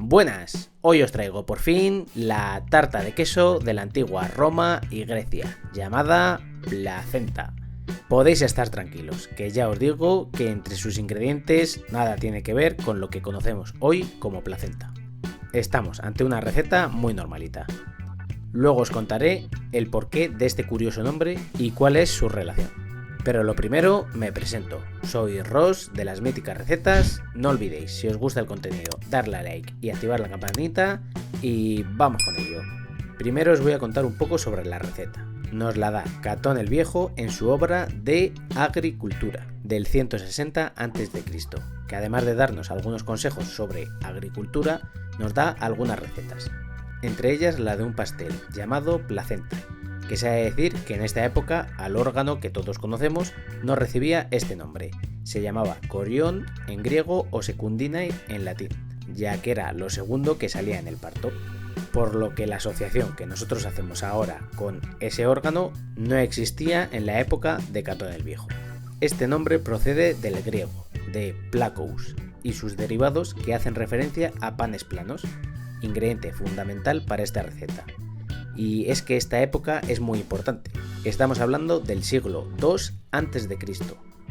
Buenas, hoy os traigo por fin la tarta de queso de la antigua Roma y Grecia, llamada placenta. Podéis estar tranquilos, que ya os digo que entre sus ingredientes nada tiene que ver con lo que conocemos hoy como placenta. Estamos ante una receta muy normalita. Luego os contaré el porqué de este curioso nombre y cuál es su relación. Pero lo primero, me presento. Soy Ross de las míticas recetas. No olvidéis, si os gusta el contenido, darle a like y activar la campanita. Y vamos con ello. Primero os voy a contar un poco sobre la receta. Nos la da Catón el Viejo en su obra de Agricultura, del 160 a.C., que además de darnos algunos consejos sobre agricultura, nos da algunas recetas. Entre ellas la de un pastel llamado placenta, que se ha de decir que en esta época al órgano que todos conocemos no recibía este nombre. Se llamaba corión en griego o secundinae en latín, ya que era lo segundo que salía en el parto. Por lo que la asociación que nosotros hacemos ahora con ese órgano no existía en la época de Catón el Viejo. Este nombre procede del griego, de plakous, y sus derivados que hacen referencia a panes planos, ingrediente fundamental para esta receta. Y es que esta época es muy importante. Estamos hablando del siglo II a.C.,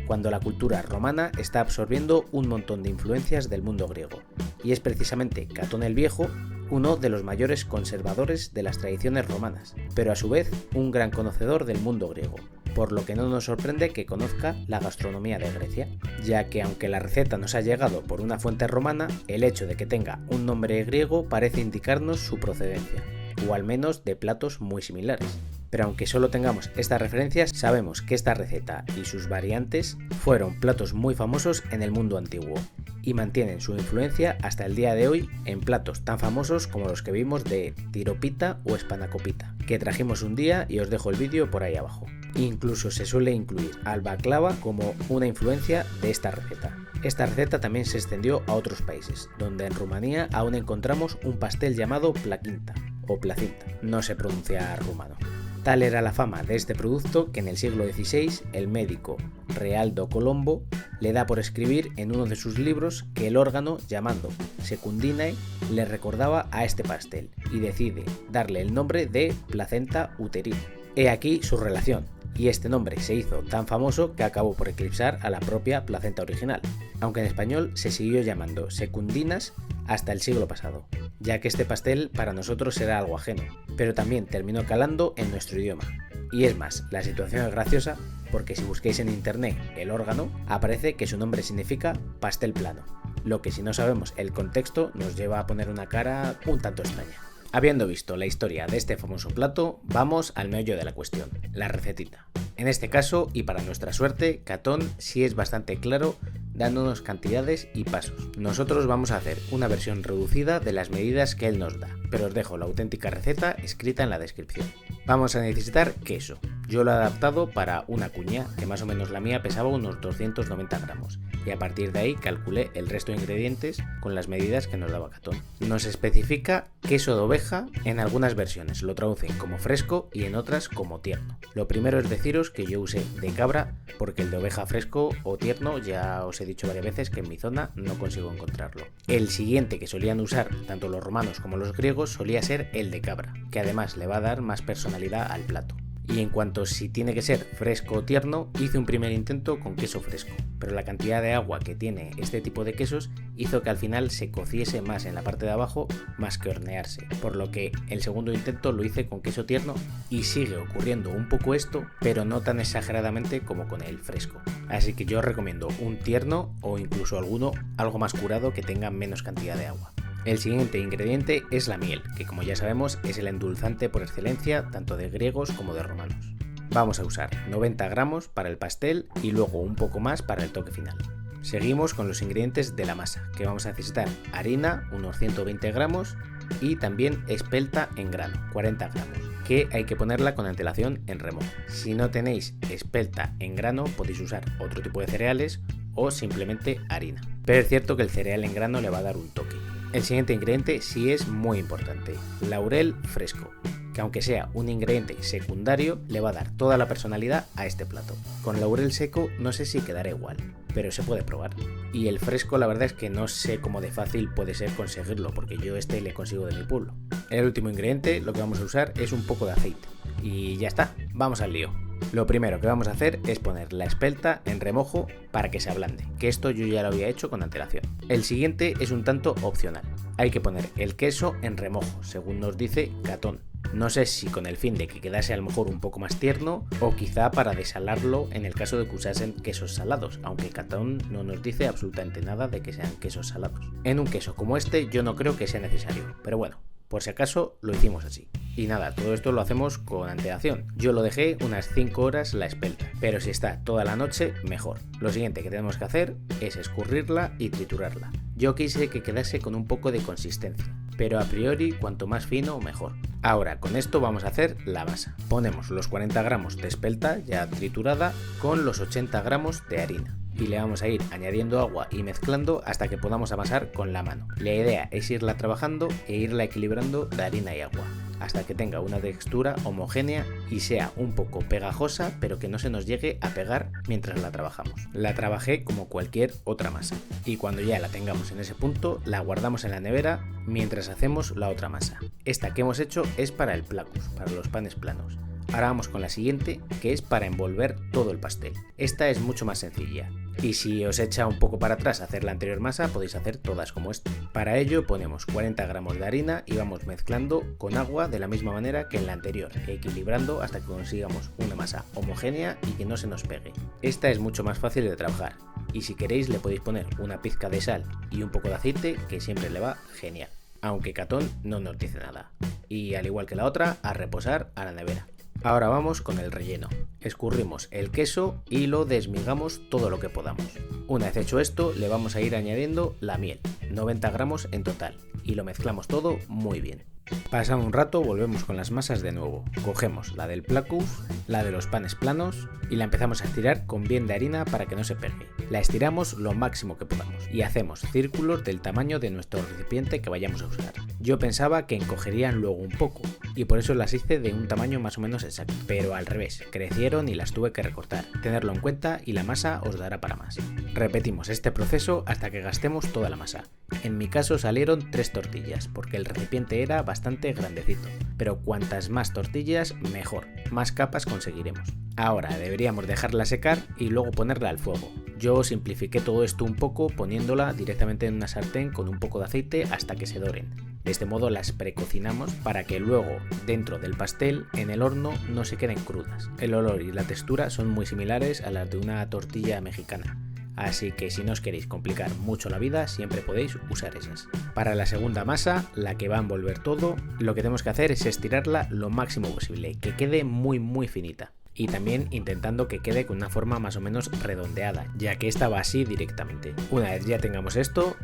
cuando la cultura romana está absorbiendo un montón de influencias del mundo griego. Y es precisamente Catón el Viejo uno de los mayores conservadores de las tradiciones romanas, pero a su vez un gran conocedor del mundo griego, por lo que no nos sorprende que conozca la gastronomía de Grecia, ya que aunque la receta nos ha llegado por una fuente romana, el hecho de que tenga un nombre griego parece indicarnos su procedencia, o al menos de platos muy similares. Pero aunque solo tengamos estas referencias, sabemos que esta receta y sus variantes fueron platos muy famosos en el mundo antiguo y mantienen su influencia hasta el día de hoy en platos tan famosos como los que vimos de tiropita o espanakopita, que trajimos un día y os dejo el vídeo por ahí abajo. Incluso se suele incluir al baklava como una influencia de esta receta. Esta receta también se extendió a otros países, donde en Rumanía aún encontramos un pastel llamado plaquinta o placinta, no se pronuncia rumano. Tal era la fama de este producto que en el siglo XVI el médico Realdo Colombo le da por escribir en uno de sus libros que el órgano llamado secundinae le recordaba a este pastel y decide darle el nombre de placenta uterina. He aquí su relación, y este nombre se hizo tan famoso que acabó por eclipsar a la propia placenta original, aunque en español se siguió llamando secundinas hasta el siglo pasado, ya que este pastel para nosotros era algo ajeno, pero también terminó calando en nuestro idioma. Y es más, la situación es graciosa porque si busquéis en internet el órgano, aparece que su nombre significa pastel plano, lo que si no sabemos el contexto nos lleva a poner una cara un tanto extraña. Habiendo visto la historia de este famoso plato, vamos al meollo de la cuestión, la recetita. En este caso, y para nuestra suerte, Catón sí es bastante claro dándonos cantidades y pasos. Nosotros vamos a hacer una versión reducida de las medidas que él nos da, pero os dejo la auténtica receta escrita en la descripción. Vamos a necesitar queso. Yo lo he adaptado para una cuña, que más o menos la mía pesaba unos 290 gramos, y a partir de ahí calculé el resto de ingredientes con las medidas que nos daba Catón. Nos especifica queso de oveja, en algunas versiones lo traducen como fresco y en otras como tierno. Lo primero es deciros que yo usé de cabra porque el de oveja fresco o tierno ya os he dicho varias veces que en mi zona no consigo encontrarlo. El siguiente que solían usar tanto los romanos como los griegos solía ser el de cabra, que además le va a dar más personalidad al plato. Y en cuanto si tiene que ser fresco o tierno, hice un primer intento con queso fresco, pero la cantidad de agua que tiene este tipo de quesos hizo que al final se cociese más en la parte de abajo más que hornearse, por lo que el segundo intento lo hice con queso tierno y sigue ocurriendo un poco esto, pero no tan exageradamente como con el fresco. Así que yo os recomiendo un tierno o incluso alguno algo más curado que tenga menos cantidad de agua. El siguiente ingrediente es la miel, que como ya sabemos es el endulzante por excelencia tanto de griegos como de romanos. Vamos a usar 90 gramos para el pastel y luego un poco más para el toque final. Seguimos con los ingredientes de la masa, que vamos a necesitar harina, unos 120 gramos, y también espelta en grano, 40 gramos, que hay que ponerla con antelación en remojo. Si no tenéis espelta en grano podéis usar otro tipo de cereales o simplemente harina, pero es cierto que el cereal en grano le va a dar un toque. El siguiente ingrediente sí es muy importante, laurel fresco, que aunque sea un ingrediente secundario, le va a dar toda la personalidad a este plato. Con laurel seco no sé si quedará igual, pero se puede probar. Y el fresco la verdad es que no sé cómo de fácil puede ser conseguirlo, porque yo este le consigo de mi pueblo. El último ingrediente, lo que vamos a usar es un poco de aceite. Y ya está, vamos al lío. Lo primero que vamos a hacer es poner la espelta en remojo para que se ablande, que esto yo ya lo había hecho con antelación. El siguiente es un tanto opcional. Hay que poner el queso en remojo, según nos dice Catón. No sé si con el fin de que quedase a lo mejor un poco más tierno o quizá para desalarlo en el caso de que usasen quesos salados, aunque Catón no nos dice absolutamente nada de que sean quesos salados. En un queso como este yo no creo que sea necesario, pero bueno, por si acaso lo hicimos así. Y nada, todo esto lo hacemos con antelación. Yo lo dejé unas 5 horas la espelta, pero si está toda la noche, mejor. Lo siguiente que tenemos que hacer es escurrirla y triturarla. Yo quise que quedase con un poco de consistencia, pero a priori cuanto más fino mejor. Ahora con esto vamos a hacer la masa. Ponemos los 40 gramos de espelta ya triturada con los 80 gramos de harina. Y le vamos a ir añadiendo agua y mezclando hasta que podamos amasar con la mano. La idea es irla trabajando e irla equilibrando de harina y agua, hasta que tenga una textura homogénea y sea un poco pegajosa, pero que no se nos llegue a pegar mientras la trabajamos. La trabajé como cualquier otra masa, y cuando ya la tengamos en ese punto, la guardamos en la nevera mientras hacemos la otra masa. Esta que hemos hecho es para el placus, para los panes planos. Ahora vamos con la siguiente, que es para envolver todo el pastel. Esta es mucho más sencilla. Y si os echa un poco para atrás hacer la anterior masa, podéis hacer todas como esta. Para ello ponemos 40 gramos de harina y vamos mezclando con agua de la misma manera que en la anterior, equilibrando hasta que consigamos una masa homogénea y que no se nos pegue. Esta es mucho más fácil de trabajar, y si queréis le podéis poner una pizca de sal y un poco de aceite, que siempre le va genial. Aunque Catón no nos dice nada. Y al igual que la otra, a reposar a la nevera. Ahora vamos con el relleno. Escurrimos el queso y lo desmigamos todo lo que podamos. Una vez hecho esto, le vamos a ir añadiendo la miel, 90 gramos en total, y lo mezclamos todo muy bien. Pasado un rato volvemos con las masas de nuevo. Cogemos la del placus, la de los panes planos y la empezamos a estirar con bien de harina para que no se pegue. La estiramos lo máximo que podamos y hacemos círculos del tamaño de nuestro recipiente que vayamos a usar. Yo pensaba que encogerían luego un poco y por eso las hice de un tamaño más o menos exacto, pero al revés, crecieron y las tuve que recortar. Tenerlo en cuenta y la masa os dará para más. Repetimos este proceso hasta que gastemos toda la masa. En mi caso salieron 3 tortillas porque el recipiente era bastante grandecito, pero cuantas más tortillas mejor, más capas conseguiremos. Ahora deberíamos dejarla secar y luego ponerla al fuego. Yo simplifiqué todo esto un poco poniéndola directamente en una sartén con un poco de aceite hasta que se doren. De este modo las precocinamos para que luego dentro del pastel en el horno no se queden crudas. El olor y la textura son muy similares a las de una tortilla mexicana. Así que si no os queréis complicar mucho la vida, siempre podéis usar esas. Para la segunda masa, la que va a envolver todo, lo que tenemos que hacer es estirarla lo máximo posible, que quede muy finita. Y también intentando que quede con una forma más o menos redondeada, ya que esta va así directamente. Una vez ya tengamos esto,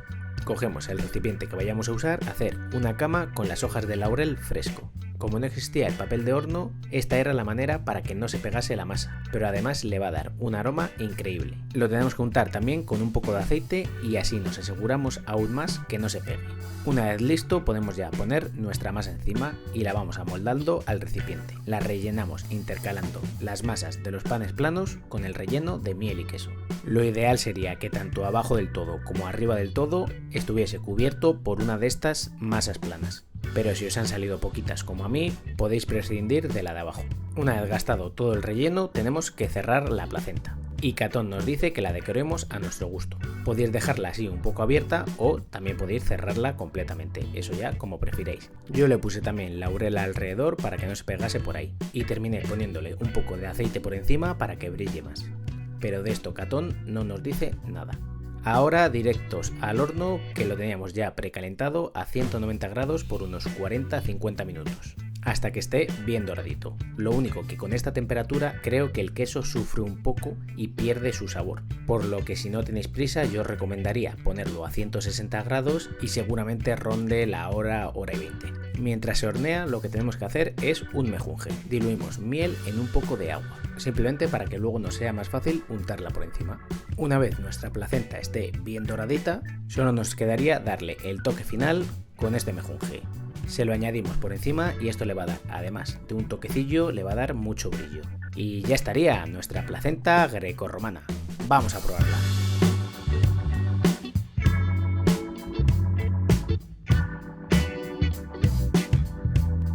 cogemos el recipiente que vayamos a usar, hacer una cama con las hojas de laurel fresco. Como no existía el papel de horno, esta era la manera para que no se pegase la masa, pero además le va a dar un aroma increíble. Lo tenemos que untar también con un poco de aceite y así nos aseguramos aún más que no se pegue. Una vez listo, podemos ya poner nuestra masa encima y la vamos amoldando al recipiente. La rellenamos intercalando las masas de los panes planos con el relleno de miel y queso. Lo ideal sería que tanto abajo del todo como arriba del todo estuviese cubierto por una de estas masas planas. Pero si os han salido poquitas como a mí, podéis prescindir de la de abajo. Una vez gastado todo el relleno, tenemos que cerrar la placenta. Y Catón nos dice que la decoremos a nuestro gusto. Podéis dejarla así un poco abierta o también podéis cerrarla completamente, eso ya como prefiréis. Yo le puse también laurel alrededor para que no se pegase por ahí y terminé poniéndole un poco de aceite por encima para que brille más. Pero de esto Catón no nos dice nada. Ahora directos al horno, que lo teníamos ya precalentado a 190 grados por unos 40-50 minutos, hasta que esté bien doradito. Lo único que con esta temperatura creo que el queso sufre un poco y pierde su sabor, por lo que si no tenéis prisa yo os recomendaría ponerlo a 160 grados y seguramente ronde la hora y 20. Mientras se hornea, lo que tenemos que hacer es un mejunje. Diluimos miel en un poco de agua, simplemente para que luego nos sea más fácil untarla por encima. Una vez nuestra placenta esté bien doradita, solo nos quedaría darle el toque final con este mejunje. Se lo añadimos por encima y esto le va a dar, además de un toquecillo, le va a dar mucho brillo. Y ya estaría nuestra placenta grecorromana. Vamos a probarla.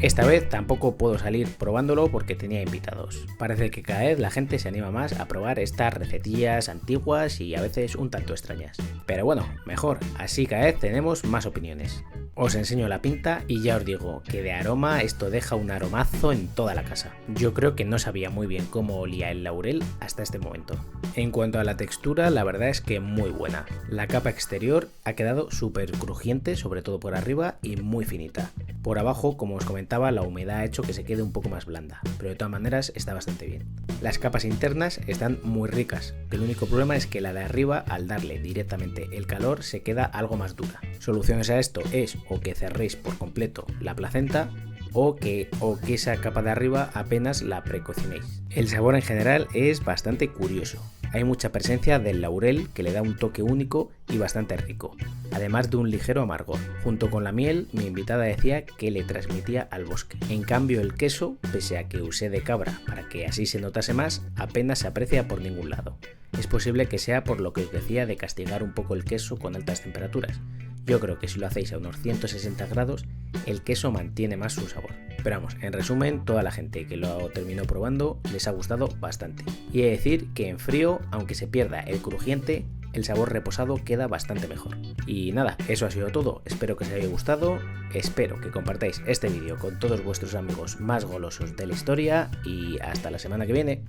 Esta vez tampoco puedo salir probándolo porque tenía invitados. Parece que cada vez la gente se anima más a probar estas recetillas antiguas y a veces un tanto extrañas. Pero bueno, mejor, así cada vez tenemos más opiniones. Os enseño la pinta y ya os digo que de aroma esto deja un aromazo en toda la casa. Yo creo que no sabía muy bien cómo olía el laurel hasta este momento. En cuanto a la textura, la verdad es que muy buena. La capa exterior ha quedado súper crujiente, sobre todo por arriba, y muy finita. Por abajo, como os comentaba, la humedad ha hecho que se quede un poco más blanda, pero de todas maneras está bastante bien. Las capas internas están muy ricas, el único problema es que la de arriba, al darle directamente el calor, se queda algo más dura. Soluciones a esto es o que cerréis por completo la placenta o que esa capa de arriba apenas la precocinéis. El sabor en general es bastante curioso. Hay mucha presencia del laurel que le da un toque único y bastante rico, además de un ligero amargor. Junto con la miel, mi invitada decía que le transmitía al bosque. En cambio, el queso, pese a que usé de cabra para que así se notase más, apenas se aprecia por ningún lado. Es posible que sea por lo que os decía de castigar un poco el queso con altas temperaturas. Yo creo que si lo hacéis a unos 160 grados, el queso mantiene más su sabor. Pero vamos, en resumen, toda la gente que lo terminó probando les ha gustado bastante. Y he de decir que en frío, aunque se pierda el crujiente, el sabor reposado queda bastante mejor. Y nada, eso ha sido todo. Espero que os haya gustado, espero que compartáis este vídeo con todos vuestros amigos más golosos de la historia y hasta la semana que viene.